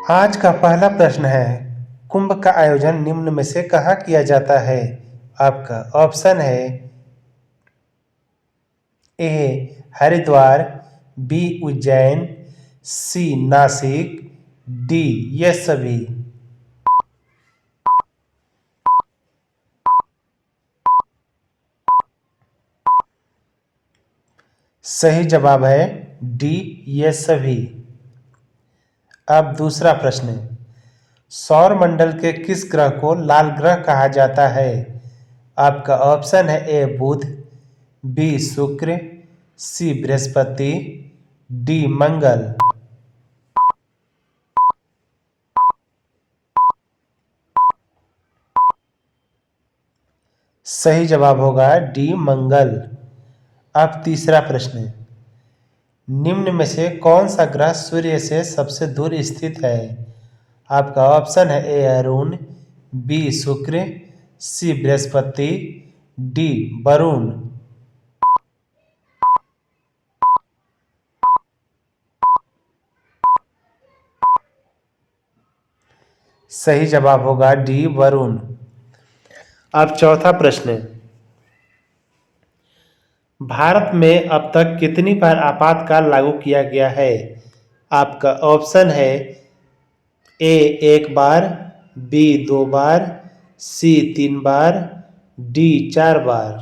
आज का पहला प्रश्न है, कुंभ का आयोजन निम्न में से कहाँ किया जाता है? आपका ऑप्शन है ए हरिद्वार, बी उज्जैन, सी नासिक, डी ये सभी। सही जवाब है डी ये सभी। अब दूसरा प्रश्न है, सौर मंडल के किस ग्रह को लाल ग्रह कहा जाता है? आपका ऑप्शन है ए बुध, बी शुक्र, सी बृहस्पति, डी मंगल। सही जवाब होगा डी मंगल। अब तीसरा प्रश्न है, निम्न में से कौन सा ग्रह सूर्य से सबसे दूर स्थित है? आपका ऑप्शन है ए अरुण, बी शुक्र, सी बृहस्पति, डी वरुण। सही जवाब होगा डी वरुण। अब चौथा प्रश्न है, भारत में अब तक कितनी बार आपातकाल लागू किया गया है? आपका ऑप्शन है ए एक बार, बी दो बार, सी तीन बार, डी चार बार।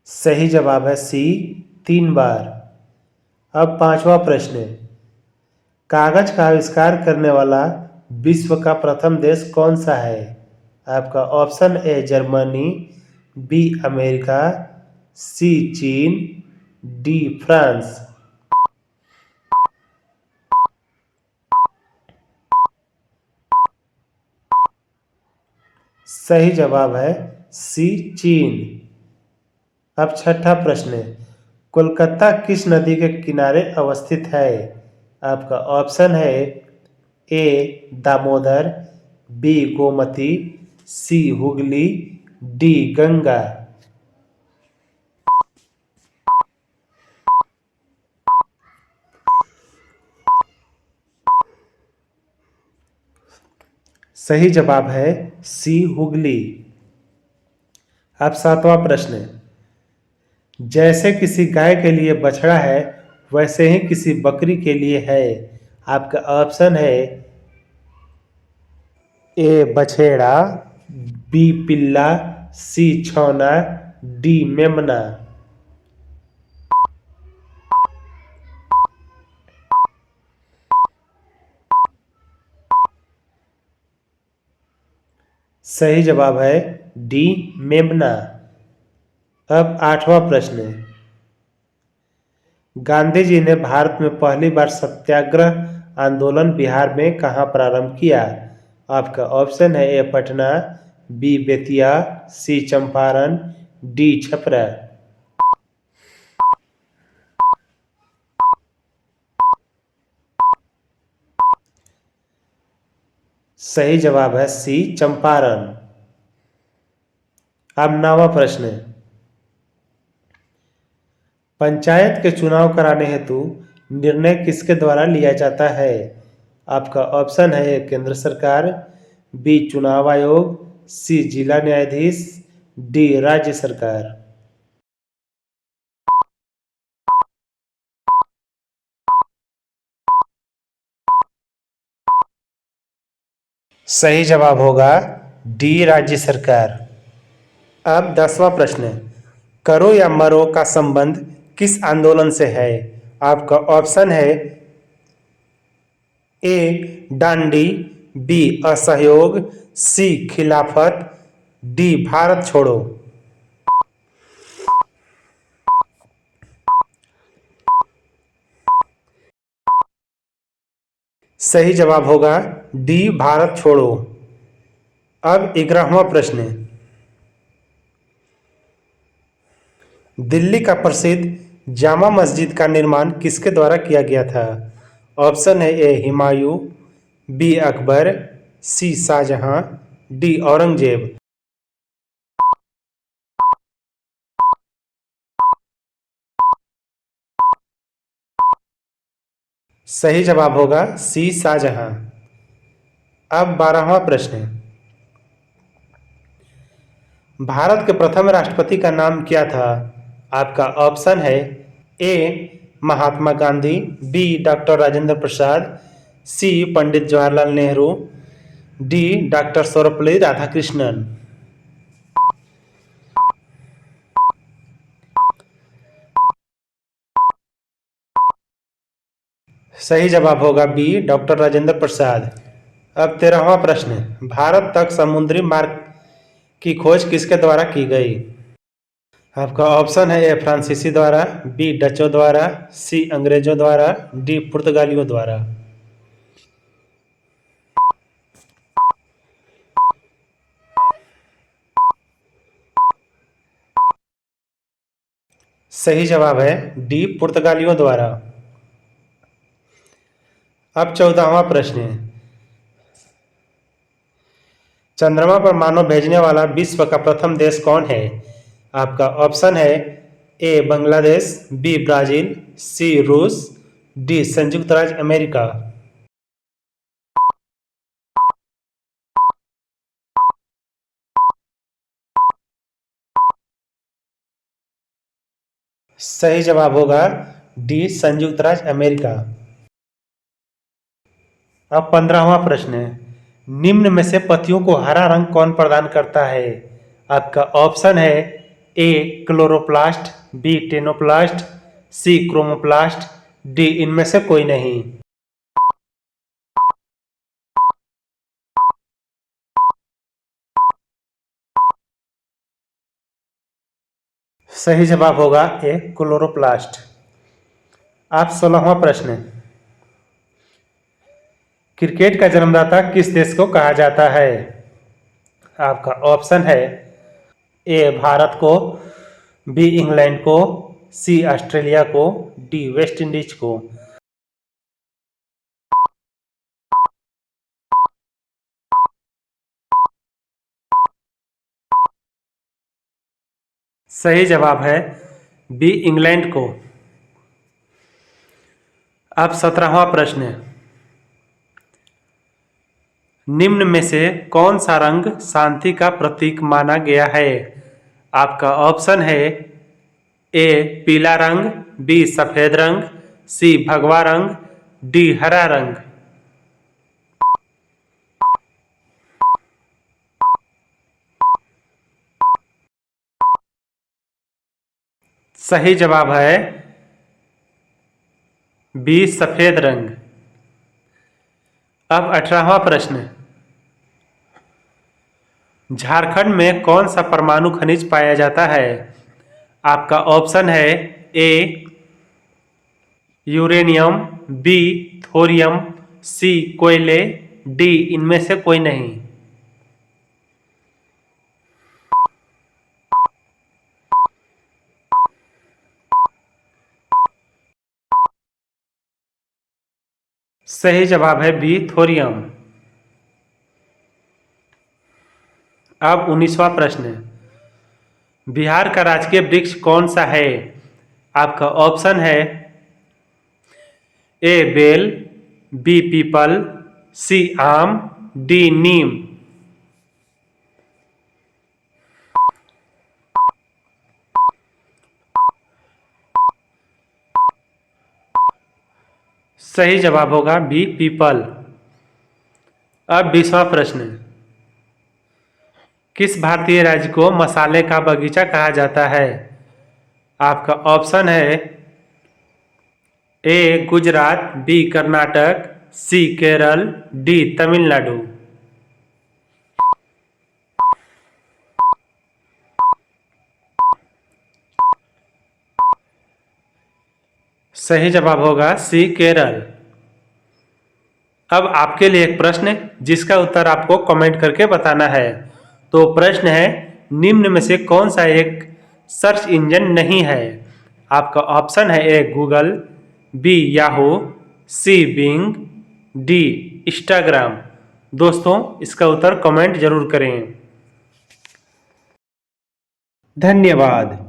सही जवाब है सी तीन बार। अब पांचवा प्रश्न है, कागज का आविष्कार करने वाला विश्व का प्रथम देश कौन सा है? आपका option A Germany, B America, C चीन, डी फ्रांस। सही जवाब है सी चीन। अब छठा प्रश्न है, कोलकाता किस नदी के किनारे अवस्थित है? आपका ऑप्शन है ए दामोदर, बी गोमती, सी हुगली, डी गंगा। सही जवाब है सी हुगली। अब सातवां प्रश्न है, जैसे किसी गाय के लिए बछड़ा है वैसे ही किसी बकरी के लिए है। आपका ऑप्शन है ए बछेड़ा, बी पिल्ला, सी छौना, डी मेमना। सही जवाब है डी मेमना। अब आठवां प्रश्न है, गांधी जी ने भारत में पहली बार सत्याग्रह आंदोलन बिहार में कहाँ प्रारंभ किया? आपका ऑप्शन है ए पटना, बी बेतिया, सी चंपारण, डी छपरा। सही जवाब है सी चंपारण। अब नौवां प्रश्न है, पंचायत के चुनाव कराने हेतु निर्णय किसके द्वारा लिया जाता है? आपका ऑप्शन है ए केंद्र सरकार, बी चुनाव आयोग, सी जिला न्यायाधीश, डी राज्य सरकार। सही जवाब होगा डी राज्य सरकार। अब 10वां प्रश्न है, करो या मरो का संबंध किस आंदोलन से है? आपका ऑप्शन है ए डांडी, बी असहयोग, सी खिलाफत, डी भारत छोड़ो। सही जवाब होगा डी भारत छोड़ो। अब 11वां प्रश्न है, दिल्ली का प्रसिद्ध जामा मस्जिद का निर्माण किसके द्वारा किया गया था? ऑप्शन है ए हुमायूं, बी अकबर, सी शाहजहां, डी औरंगजेब। सही जवाब होगा सी शाहजहां। अब 12वां प्रश्न है, भारत के प्रथम राष्ट्रपति का नाम क्या था? आपका ऑप्शन है ए महात्मा गांधी, बी डॉक्टर राजेंद्र प्रसाद, सी पंडित जवाहरलाल नेहरू, डी डॉक्टर सर्वपल्ली राधाकृष्णन। सही जवाब होगा बी डॉक्टर राजेंद्र प्रसाद। अब 13वां प्रश्न है, भारत तक समुद्री मार्ग की खोज किसके द्वारा की गई? आपका ऑप्शन है ए फ्रांसीसी द्वारा, बी डचों द्वारा, सी अंग्रेजों द्वारा, डी पुर्तगालियों द्वारा। सही जवाब है डी पुर्तगालियों द्वारा। अब 14वां प्रश्न है, चंद्रमा पर मानव भेजने वाला विश्व का प्रथम देश कौन है? आपका ऑप्शन है ए बांग्लादेश, बी ब्राजील, सी रूस, डी संयुक्त राज्य अमेरिका। सही जवाब होगा डी संयुक्त राज्य अमेरिका। अब 15वां प्रश्न है, निम्न में से पत्तियों को हरा रंग कौन प्रदान करता है? आपका ऑप्शन है ए क्लोरोप्लास्ट, बी टेनोप्लास्ट, सी क्रोमोप्लास्ट, डी इनमें से कोई नहीं। सही जवाब होगा ए क्लोरोप्लास्ट। आप 16वां प्रश्न है, क्रिकेट का जन्मदाता किस देश को कहा जाता है? आपका ऑप्शन है ए भारत को, बी इंग्लैंड को, सी ऑस्ट्रेलिया को, डी वेस्ट इंडीज को। सही जवाब है बी इंग्लैंड को। अब 17वां प्रश्न है, निम्न में से कौन सा रंग शांति का प्रतीक माना गया है? आपका ऑप्शन है ए पीला रंग, बी सफेद रंग, सी भगवा रंग, डी हरा रंग। सही जवाब है बी सफेद रंग। अब 18वां प्रश्न, झारखंड में कौन सा परमाणु खनिज पाया जाता है? आपका ऑप्शन है ए यूरेनियम, बी थोरियम, सी कोयले, डी इनमें से कोई नहीं। सही जवाब है बी थोरियम। अब 19वां प्रश्न है, बिहार का राजकीय वृक्ष कौन सा है? आपका ऑप्शन है ए बेल, बी पीपल, सी आम, डी नीम। सही जवाब होगा बी पीपल। अब 20वां प्रश्न है, किस भारतीय राज्य को मसाले का बगीचा कहा जाता है? आपका ऑप्शन है ए गुजरात, बी कर्नाटक, सी केरल, डी तमिलनाडु। सही जवाब होगा सी केरल। अब आपके लिए एक प्रश्न है जिसका उत्तर आपको कमेंट करके बताना है। तो प्रश्न है, निम्न में से कौन सा एक सर्च इंजन नहीं है? आपका ऑप्शन है ए गूगल, बी याहू, सी बिंग, डी इंस्टाग्राम। दोस्तों इसका उत्तर कमेंट जरूर करें। धन्यवाद।